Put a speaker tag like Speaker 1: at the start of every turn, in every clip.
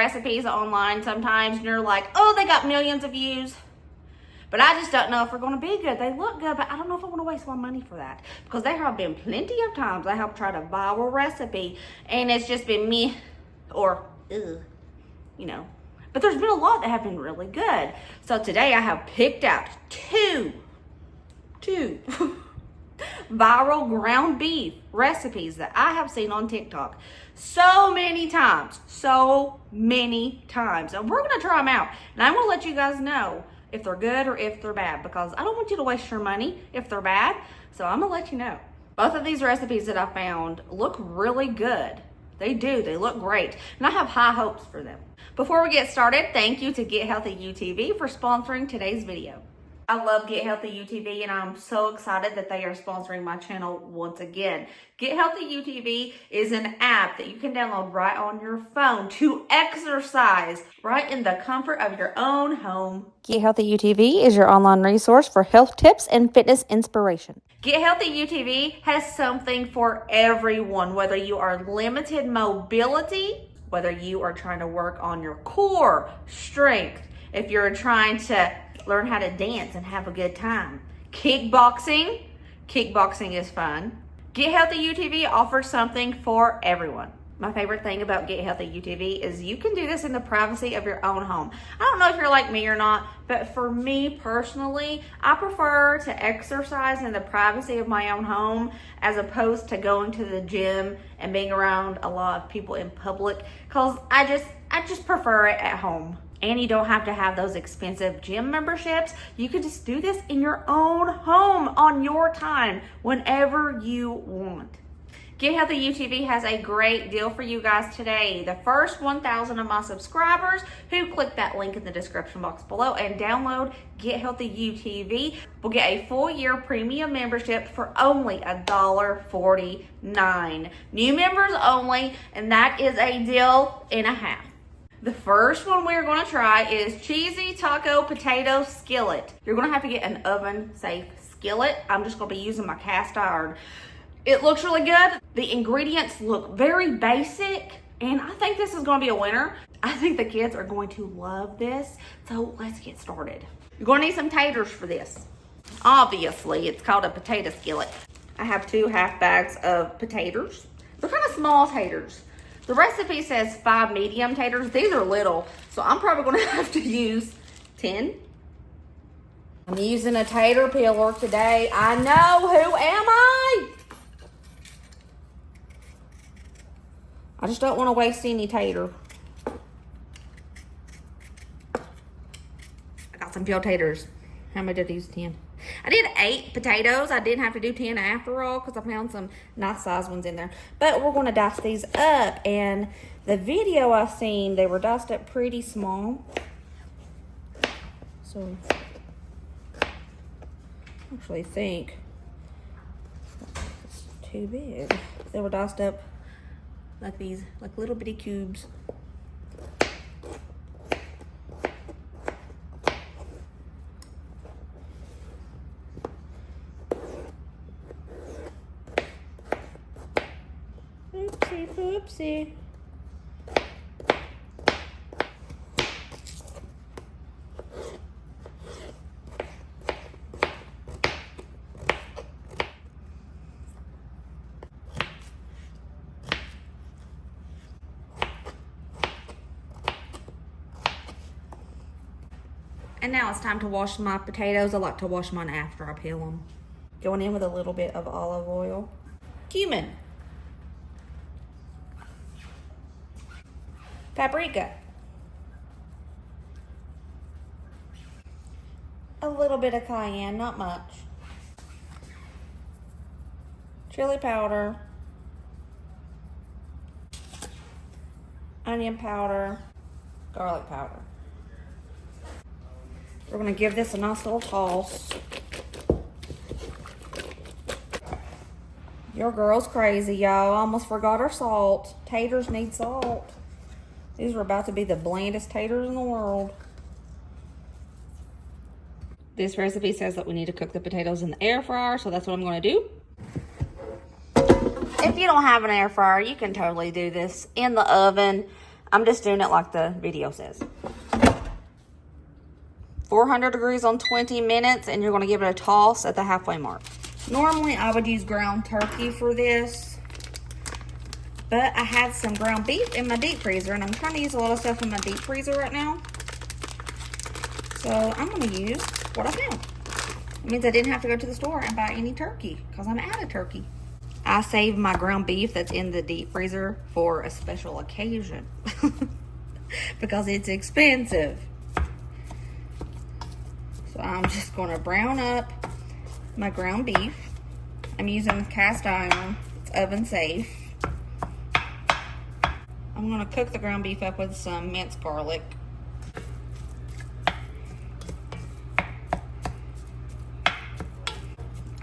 Speaker 1: recipes online sometimes and you're like, oh, they got millions of views. But I just don't know if they're going to be good. They look good, but I don't know if I want to waste my money for that. Because there have been plenty of times I have tried a viral recipe and it's just been me or, ugh, you know. But there's been a lot that have been really good. So today I have picked out two viral ground beef recipes that I have seen on TikTok so many times. And we're going to try them out. And I'm going to let you guys know if they're good or if they're bad, because I don't want you to waste your money if they're bad. So I'm gonna let you know. Both of these recipes that I found look really good. They do, they look great. And I have high hopes for them. Before we get started, thank you to Get Healthy UTV for sponsoring today's video. I love Get Healthy UTV and I'm so excited that they are sponsoring my channel once again. Get Healthy UTV is an app that you can download right on your phone to exercise right in the comfort of your own home. Get Healthy UTV is your online resource for health tips and fitness inspiration. Get Healthy UTV has something for everyone, whether you are limited mobility, whether you are trying to work on your core strength, if you're trying to learn how to dance and have a good time. Kickboxing is fun. Get Healthy UTV offers something for everyone. My favorite thing about Get Healthy UTV is you can do this in the privacy of your own home. I don't know if you're like me or not, but for me personally, I prefer to exercise in the privacy of my own home as opposed to going to the gym and being around a lot of people in public, because I just prefer it at home. And you don't have to have those expensive gym memberships. You can just do this in your own home on your time whenever you want. Get Healthy UTV has a great deal for you guys today. The first 1,000 of my subscribers who click that link in the description box below and download Get Healthy UTV will get a full year premium membership for only $1.49. New members only, and that is a deal and a half. The first one we're going to try is cheesy taco potato skillet. You're going to have to get an oven safe skillet. I'm just going to be using my cast iron. It looks really good. The ingredients look very basic, and I think this is going to be a winner. I think the kids are going to love this. So let's get started. You're going to need some taters for this. Obviously, it's called a potato skillet. I have 2 half bags of potatoes. They're kind of small taters. The recipe says 5 medium taters. These are little, so I'm probably going to have to use 10. I'm using a tater peeler today. I know, who am I? I just don't want to waste any tater. I got some peeled taters. How many did I use? 10. I did 8 potatoes. I didn't have to do 10 after all because I found some nice size ones in there. But we're going to dice these up. And the video I've seen, they were diced up pretty small. So I actually think it's too big. They were diced up like these, like little bitty cubes. Oopsie. And now it's time to wash my potatoes. I like to wash mine after I peel them. Going in with a little bit of olive oil. Cumin. Paprika. A little bit of cayenne, not much. Chili powder. Onion powder. Garlic powder. We're gonna give this a nice little toss. Your girl's crazy, y'all. Almost forgot her salt. Taters need salt. These are about to be the blandest taters in the world. This recipe says that we need to cook the potatoes in the air fryer, so that's what I'm going to do. If you don't have an air fryer, you can totally do this in the oven. I'm just doing it like the video says. 400 degrees on 20 minutes, and you're gonna give it a toss at the halfway mark. Normally, I would use ground turkey for this, but I had some ground beef in my deep freezer, and I'm trying to use a lot of stuff in my deep freezer right now. So I'm gonna use what I found. It means I didn't have to go to the store and buy any turkey because I'm out of turkey. I saved my ground beef that's in the deep freezer for a special occasion because it's expensive. So I'm just gonna brown up my ground beef. I'm using cast iron, it's oven safe. I'm gonna cook the ground beef up with some minced garlic.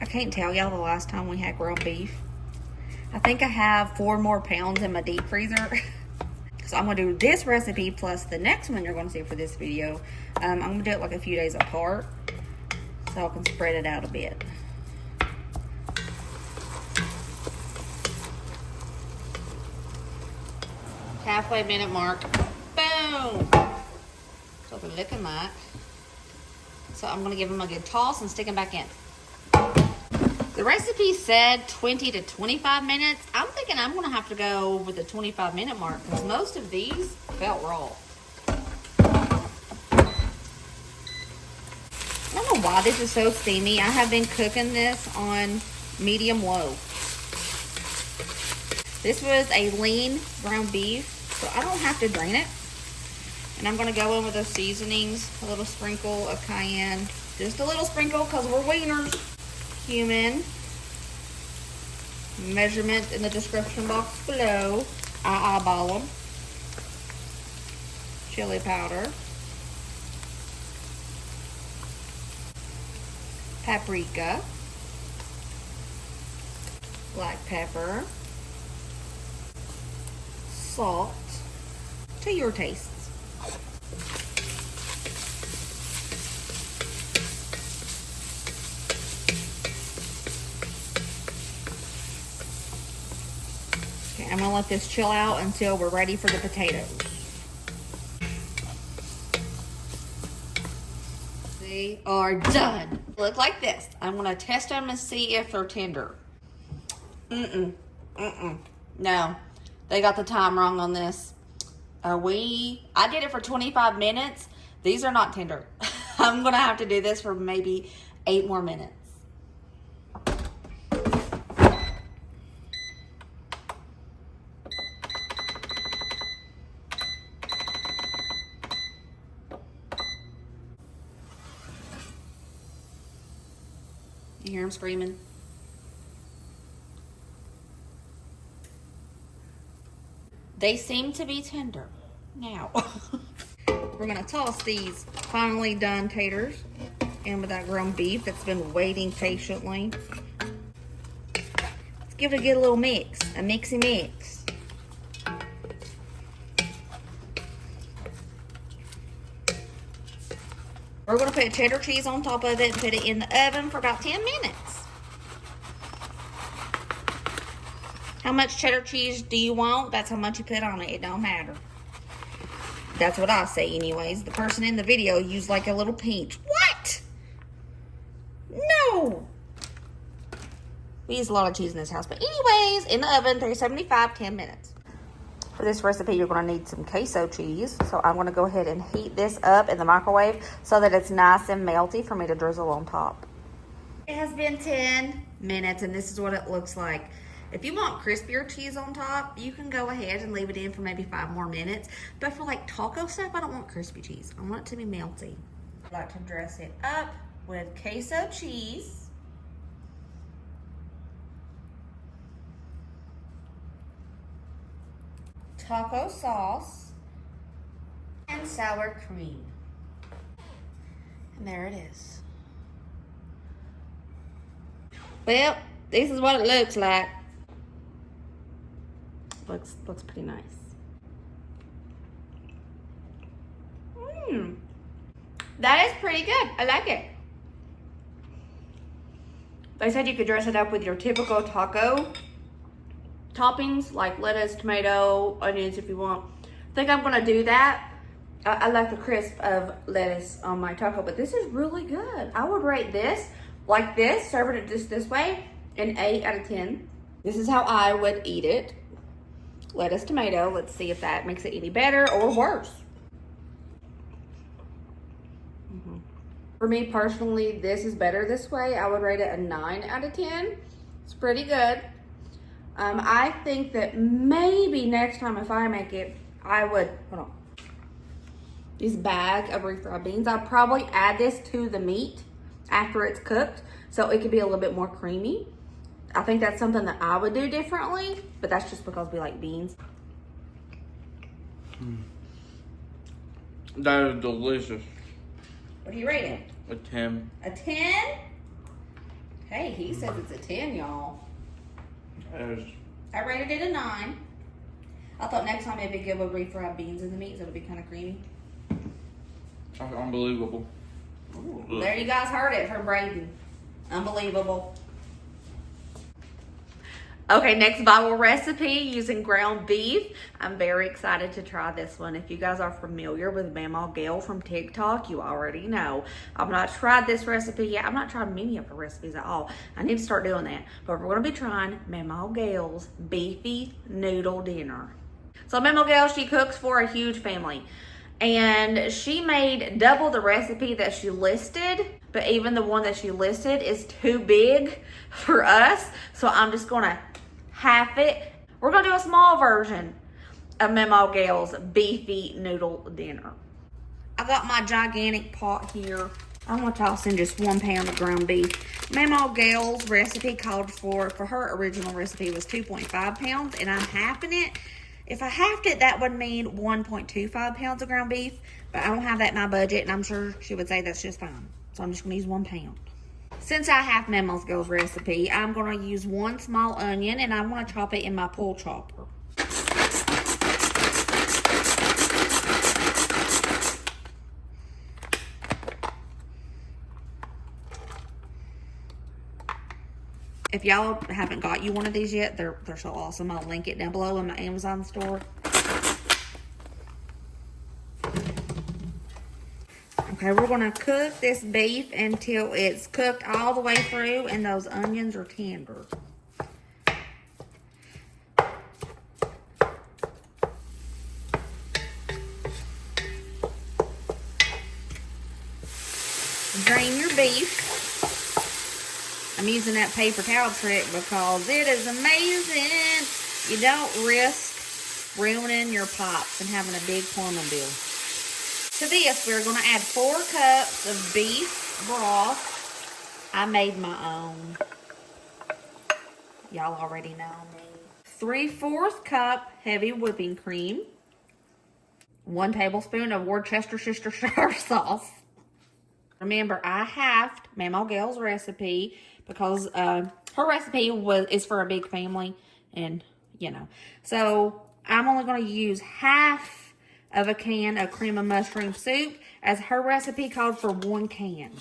Speaker 1: I can't tell y'all the last time we had ground beef. I think I have 4 more pounds in my deep freezer. So I'm gonna do this recipe plus the next one you're gonna see for this video. I'm gonna do it like a few days apart so I can spread it out a bit. Halfway minute mark. Boom! That's what they're looking like. So I'm gonna give them a good toss and stick them back in. The recipe said 20 to 25 minutes. I'm thinking I'm gonna have to go with the 25-minute mark because most of these felt raw. I don't know why this is so steamy. I have been cooking this on medium low. This was a lean ground beef, so I don't have to drain it. And I'm gonna go in with those seasonings, a little sprinkle of cayenne, just a little sprinkle because we're wieners. Cumin, measurement in the description box below. I eyeball them. Chili powder, paprika, black pepper, salt to your tastes. I'm gonna let this chill out until we're ready for the potatoes. They are done. Look like this. I'm gonna test them and see if they're tender. No, they got the time wrong on this. I did it for 25 minutes. These are not tender. I'm gonna have to do this for maybe 8 more minutes. You hear him screaming? They seem to be tender. Now, we're gonna toss these finally done taters in with that ground beef that's been waiting patiently. Let's give it a good little mix, a mixy mix. We're gonna put cheddar cheese on top of it and put it in the oven for about 10 minutes. How much cheddar cheese do you want? That's how much you put on it. It don't matter. That's what I say anyways. The person in the video used like a little pinch. What? No. We use a lot of cheese in this house. But anyways, in the oven, 375, 10 minutes. For this recipe, you're going to need some queso cheese. So I'm going to go ahead and heat this up in the microwave so that it's nice and melty for me to drizzle on top. It has been 10 minutes and this is what it looks like. If you want crispier cheese on top, you can go ahead and leave it in for maybe 5 more minutes. But for like taco stuff, I don't want crispy cheese. I want it to be melty. I like to dress it up with queso cheese. Taco sauce, and sour cream. And there it is. Well, this is what it looks like. Looks pretty nice. That is pretty good. I like it. They said you could dress it up with your typical taco toppings like lettuce, tomato, onions if you want. think I'm gonna do that. I like the crisp of lettuce on my taco, but this is really good. I would rate this, like this, serving it just this way, an 8 out of 10. This is how I would eat it. Lettuce, tomato. Let's see if that makes it any better or worse. For me personally, this is better this way. I would rate it a 9 out of 10. It's pretty good. I think that maybe next time if I make it, I would, hold on. This bag of refried beans, I'll probably add this to the meat after it's cooked so it could be a little bit more creamy. I think that's something that I would do differently, but that's just because we like beans.
Speaker 2: That is delicious.
Speaker 1: What do you rate it?
Speaker 2: A 10.
Speaker 1: A 10? Hey, he says it's a 10, y'all. I rated it a 9. I thought next time it'd be good with refried beans in the meat, so it'll be kind of creamy.
Speaker 2: That's unbelievable.
Speaker 1: Ooh, there you guys heard it from Braden. Unbelievable. Okay, next viral recipe using ground beef. I'm very excited to try this one. If you guys are familiar with Mama Gail from TikTok, you already know. I've not tried this recipe yet. I've not tried many of her recipes at all. I need to start doing that. But we're gonna be trying Mama Gail's beefy noodle dinner. So Mama Gail, she cooks for a huge family. And she made double the recipe that she listed, but even the one that she listed is too big for us. So I'm just gonna half it. We're gonna do a small version of Mama Gail's beefy noodle dinner. I got my gigantic pot here. I'm gonna toss in just 1 pound of ground beef. Mama Gail's recipe called for her original recipe was 2.5 pounds, and I'm halving it. If I halved it, that would mean 1.25 pounds of ground beef, but I don't have that in my budget, and I'm sure she would say that's just fine. So I'm just gonna use 1 pound. Since I have Mama Gail's recipe, I'm gonna use 1 small onion, and I wanna chop it in my pull chopper. If y'all haven't got you one of these yet, they're so awesome. I'll link it down below in my Amazon store. Okay, we're gonna cook this beef until it's cooked all the way through and those onions are tender. Drain your beef. I'm using that paper towel trick because it is amazing. You don't risk ruining your pots and having a big plumbing bill. To this, we're going to add 4 cups of beef broth. I made my own. Y'all already know me. 3/4 cup heavy whipping cream. 1 tablespoon of Worcestershire sauce. Remember, I halved Mama Gail's recipe because her recipe is for a big family, and you know. So I'm only going to use half of a can of cream of mushroom soup, as her recipe called for 1 can.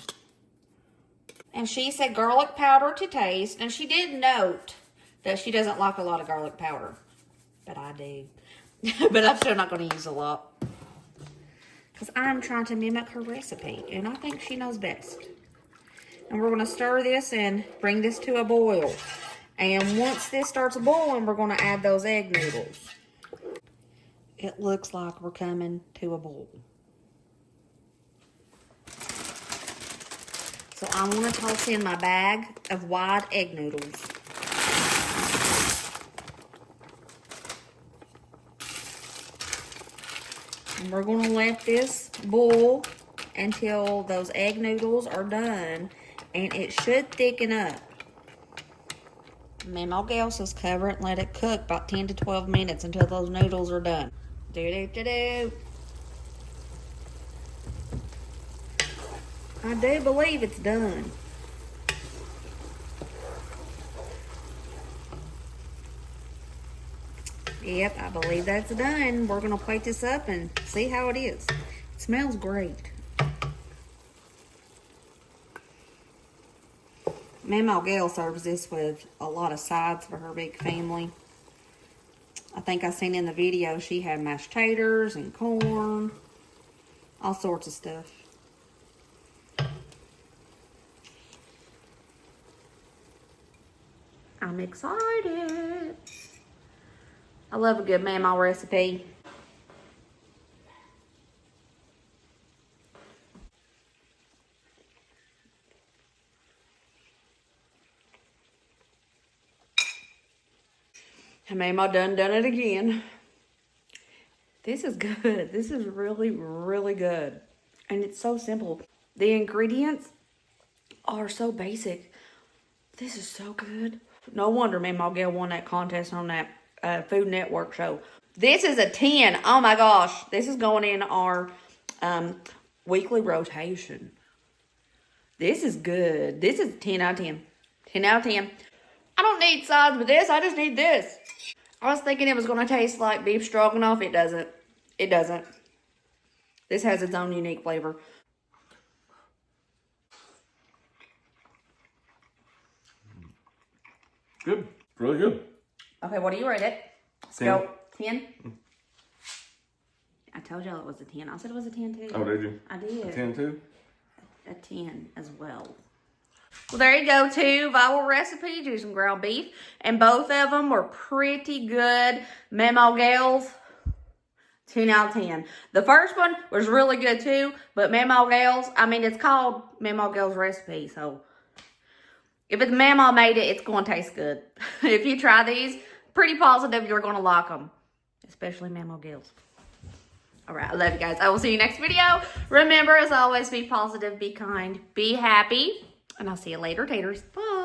Speaker 1: And she said garlic powder to taste, and she did note that she doesn't like a lot of garlic powder, but I do. But I'm still not going to use a lot, because I'm trying to mimic her recipe, and I think she knows best. And we're going to stir this and bring this to a boil. And once this starts boiling, we're going to add those egg noodles. It looks like we're coming to a boil. So I'm going to toss in my bag of wide egg noodles. And we're going to let this boil until those egg noodles are done, and it should thicken up. Mama Gail says cover it and let it cook about 10 to 12 minutes until those noodles are done. Do-do-do-do. I do believe it's done. Yep, I believe that's done. We're going to plate this up and see how it is. It smells great. Mama Gail serves this with a lot of sides for her big family. I think I seen in the video she had mashed taters and corn. All sorts of stuff. I'm excited. I love a good mamaw recipe. And mamaw done it again. This is good. This is really, really good. And it's so simple. The ingredients are so basic. This is so good. No wonder Mamaw Gail won that contest on that Food Network show. This is a 10. Oh my gosh. This is going in our weekly rotation. This is good. This is 10 out of 10. 10 out of 10. I don't need sides with this. I just need this. I was thinking it was going to taste like beef stroganoff. It doesn't. It doesn't. This has its own unique flavor.
Speaker 3: Good. Really good.
Speaker 1: Okay, what do you rate it? Let's
Speaker 3: 10.
Speaker 1: go. 10? I told y'all it was a 10. I said it was a 10 too.
Speaker 3: Oh, did you?
Speaker 1: I did.
Speaker 3: 10 too?
Speaker 1: A 10 as well. Well, there you go. 2 viral recipes using ground beef. And both of them were pretty good. Mamaw Gail's, 10 out of 10. The first one was really good too. But Mamaw Gail's, I mean, it's called Mamaw Gail's recipe. So if it's Mamaw made it, it's going to taste good. If you try these, pretty positive you're going to like them. Especially Mamaw Gail's. Alright, I love you guys. I will see you next video. Remember, as always, be positive, be kind, be happy. And I'll see you later, taters. Bye.